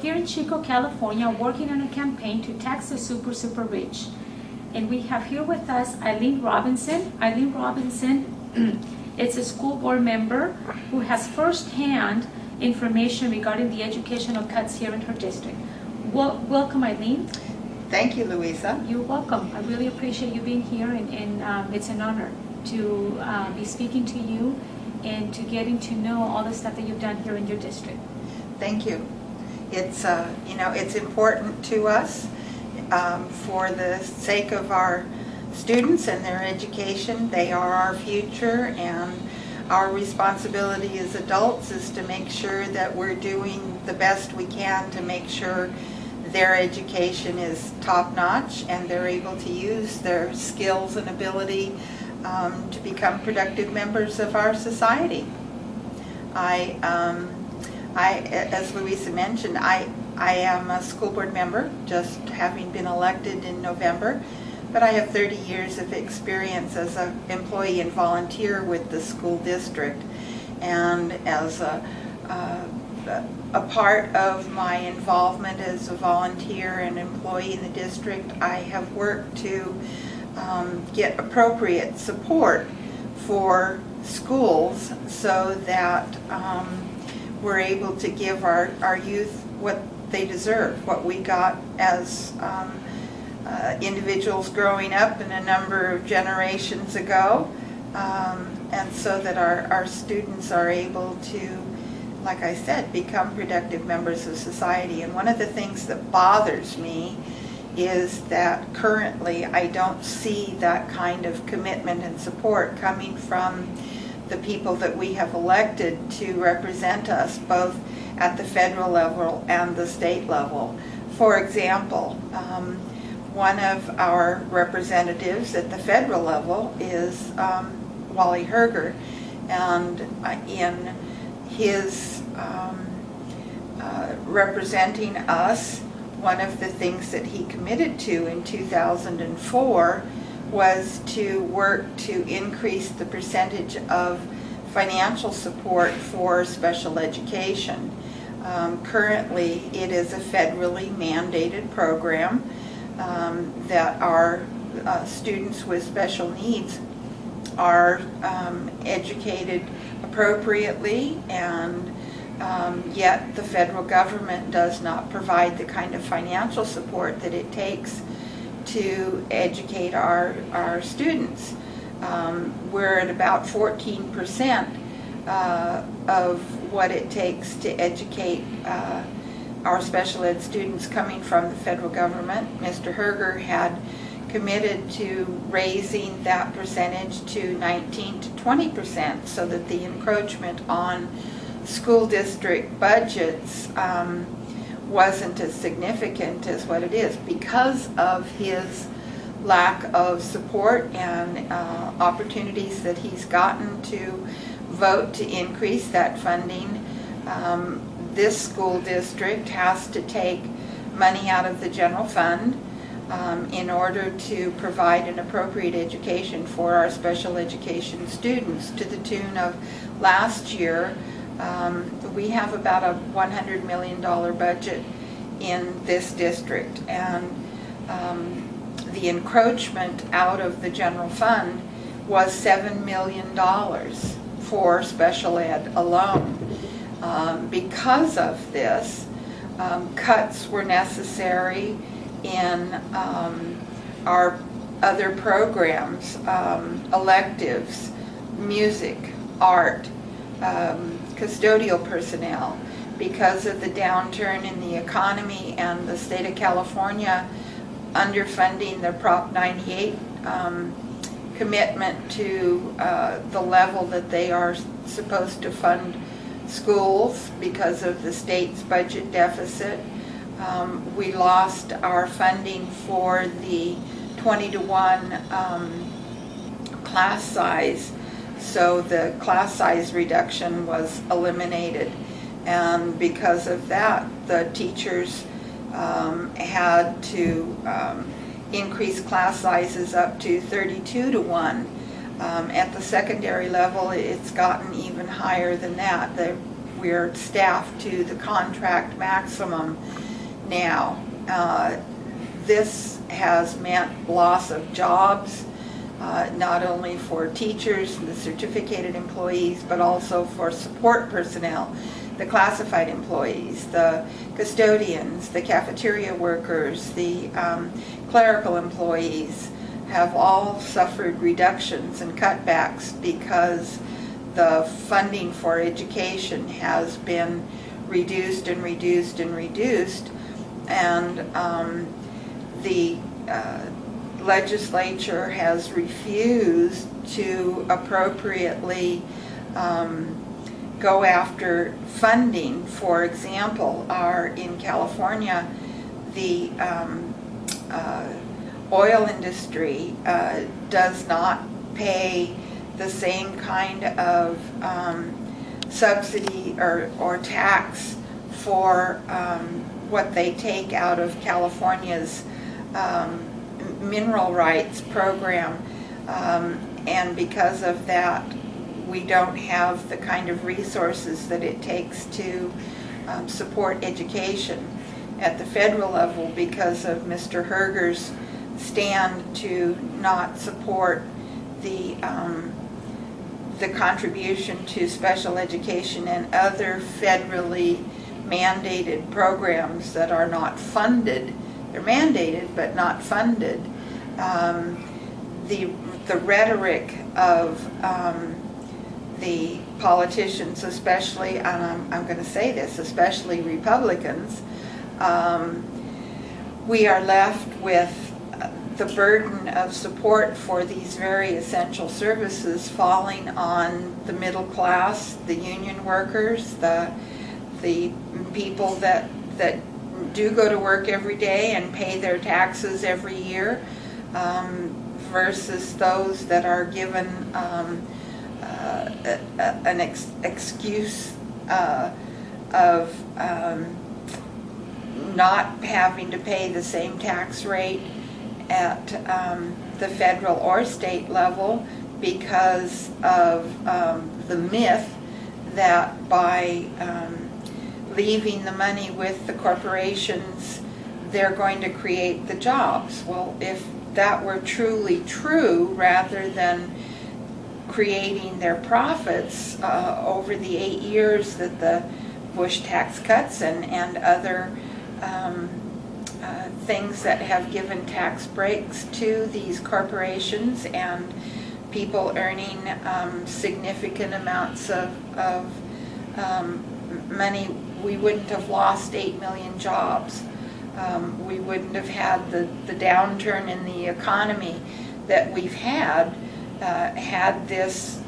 here in Chico, California, working on a campaign to tax the super rich. And we have here with us Eileen Robinson. Eileen Robinson is a school board member who has firsthand information regarding the educational cuts here in her district. Welcome, Eileen. Thank you, Louisa. You're welcome. I really appreciate you being here, and it's an honor to be speaking to you and to getting to know all the stuff that you've done here in your district. Thank you. It's it's important to us for the sake of our students and their education. They are our future, and our responsibility as adults is to make sure that we're doing the best we can to make sure their education is top-notch and they're able to use their skills and ability to become productive members of our society. As Louisa mentioned, I am a school board member, just having been elected in November, but I have 30 years of experience as an employee and volunteer with the school district. And as a part of my involvement as a volunteer and employee in the district, I have worked to get appropriate support for schools so that we're able to give our youth what they deserve, what we got as individuals growing up in a number of generations ago, and so that our students are able to, like I said, become productive members of society. And one of the things that bothers me is that currently I don't see that kind of commitment and support coming from the people that we have elected to represent us both at the federal level and the state level. For example, one of our representatives at the federal level is Wally Herger, and in his representing us, one of the things that he committed to in 2004 was to work to increase the percentage of financial support for special education. Currently, it is a federally mandated program that our students with special needs are educated appropriately, and yet the federal government does not provide the kind of financial support that it takes to educate our students. We're at about 14% of what it takes to educate our special ed students coming from the federal government. Mr. Herger had committed to raising that percentage to 19 to 20% so that the encroachment on school district budgets wasn't as significant as what it is. Because of his lack of support and opportunities that he's gotten to vote to increase that funding, this school district has to take money out of the general fund in order to provide an appropriate education for our special education students, to the tune of last year we have about a $100 million budget in this district, and the encroachment out of the general fund was $7 million for special ed alone. Because of this, cuts were necessary in our other programs, electives, music, art, custodial personnel. Because of the downturn in the economy and the state of California underfunding their Prop 98 commitment to the level that they are supposed to fund schools because of the state's budget deficit, we lost our funding for the 20-to-1 class size, so the class size reduction was eliminated. And because of that, the teachers had to increase class sizes up to 32-to-1. At the secondary level, it's gotten even higher than that. we're staffed to the contract maximum now. This has meant loss of jobs, not only for teachers and the certificated employees, but also for support personnel, the classified employees, the custodians, the cafeteria workers, the clerical employees have all suffered reductions and cutbacks because the funding for education has been reduced and reduced and reduced, and the legislature has refused to appropriately go after funding. For example, in California, the oil industry does not pay the same kind of subsidy or tax for what they take out of California's mineral rights program, and because of that we don't have the kind of resources that it takes to support education at the federal level because of Mr. Herger's stand to not support the contribution to special education and other federally mandated programs that are not funded. They're mandated but not funded. The rhetoric of the politicians, especially, and I'm going to say this, especially Republicans, we are left with the burden of support for these very essential services falling on the middle class, the union workers, the people that do go to work every day and pay their taxes every year, versus those that are given an excuse of not having to pay the same tax rate at the federal or state level because of the myth that by leaving the money with the corporations, they're going to create the jobs. Well, if that were truly true, rather than creating their profits over the 8 years that the Bush tax cuts and other things that have given tax breaks to these corporations and people earning significant amounts of money, we wouldn't have lost 8 million jobs. We wouldn't have had the downturn in the economy that we've had this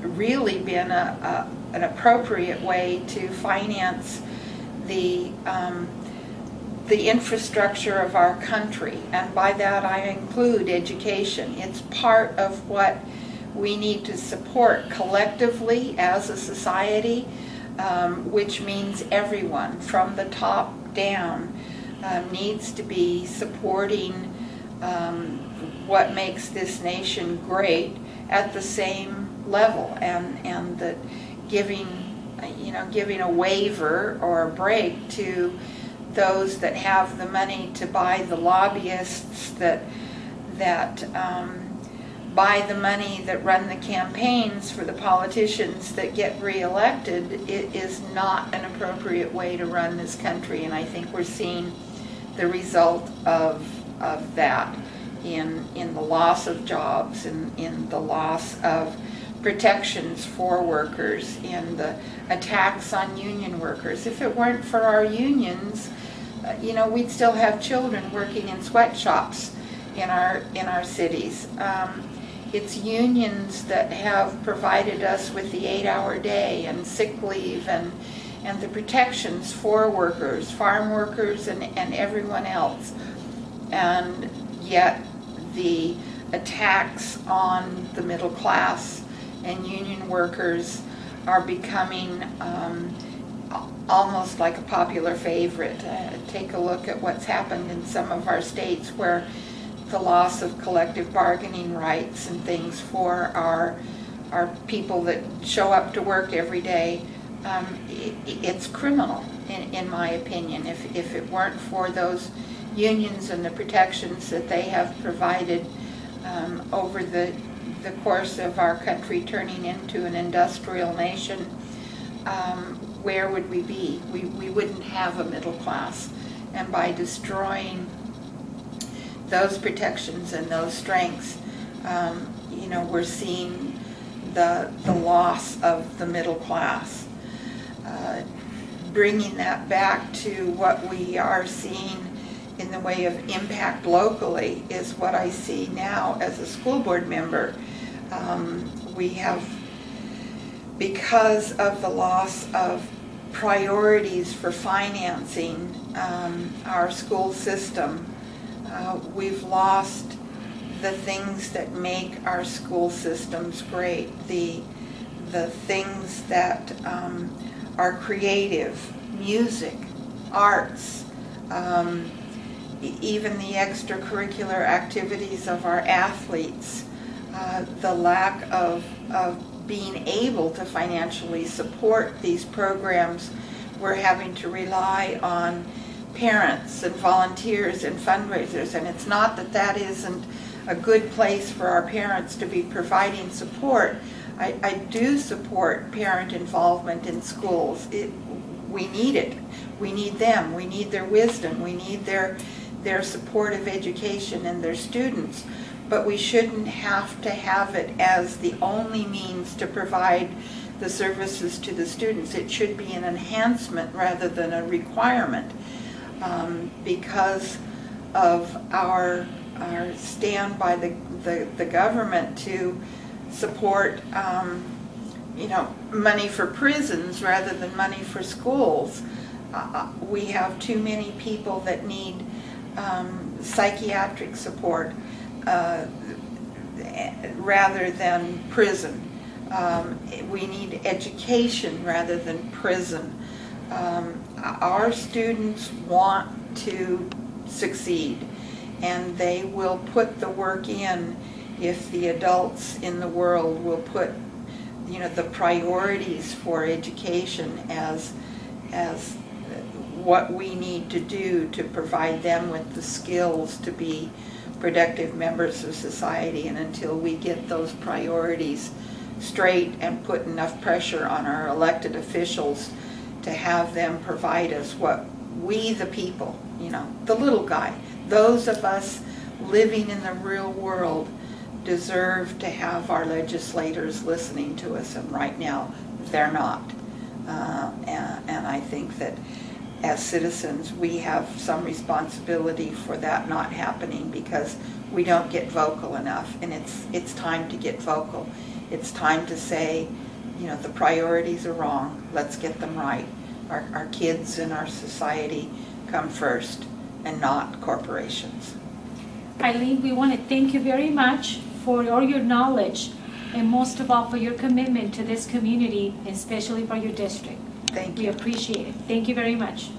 really been an appropriate way to finance the infrastructure of our country. And by that I include education. It's part of what we need to support collectively as a society, which means everyone from the top down needs to be supporting what makes this nation great at the same level, and that giving a waiver or a break to those that have the money to buy the lobbyists that buy the money that run the campaigns for the politicians that get reelected, it is not an appropriate way to run this country. And I think we're seeing the result of that in the loss of jobs, in the loss of protections for workers, in the attacks on union workers. If it weren't for our unions, we'd still have children working in sweatshops in our cities. It's unions that have provided us with the 8-hour day and sick leave and the protections for workers, farm workers and everyone else. And yet the attacks on the middle class and union workers are becoming almost like a popular favorite. Take a look at what's happened in some of our states where the loss of collective bargaining rights and things for our people that show up to work every day it's criminal, in my opinion. If it weren't for those unions and the protections that they have provided over the course of our country turning into an industrial nation, where would we be? We wouldn't have a middle class. And by destroying those protections and those strengths, we're seeing the loss of the middle class. Bringing that back to what we are seeing in the way of impact locally is what I see now as a school board member. We have, because of the loss of priorities for financing our school system, we've lost the things that make our school systems great, the things that are creative, music, arts, even the extracurricular activities of our athletes, the lack of being able to financially support these programs. We're having to rely on parents and volunteers and fundraisers, and it's not that that isn't a good place for our parents to be providing support. I do support parent involvement in schools. We need it. We need them. We need their wisdom. We need their supportive education and their students. But we shouldn't have to have it as the only means to provide the services to the students. It should be an enhancement rather than a requirement, because of our stand by the government to support money for prisons rather than money for schools. We have too many people that need psychiatric support rather than prison. We need education rather than prison. Our students want to succeed, and they will put the work in if the adults in the world will put the priorities for education as what we need to do to provide them with the skills to be productive members of society. And until we get those priorities straight and put enough pressure on our elected officials to have them provide us what we the people, the little guy, those of us living in the real world, deserve to have our legislators listening to us, and right now they're not. And I think that as citizens we have some responsibility for that not happening, because we don't get vocal enough, and it's time to get vocal. It's time to say, the priorities are wrong, let's get them right. Our kids and our society come first, and not corporations. Eileen, we want to thank you very much for all your knowledge, and most of all for your commitment to this community, especially for your district. Thank We you. appreciate it. Thank you very much.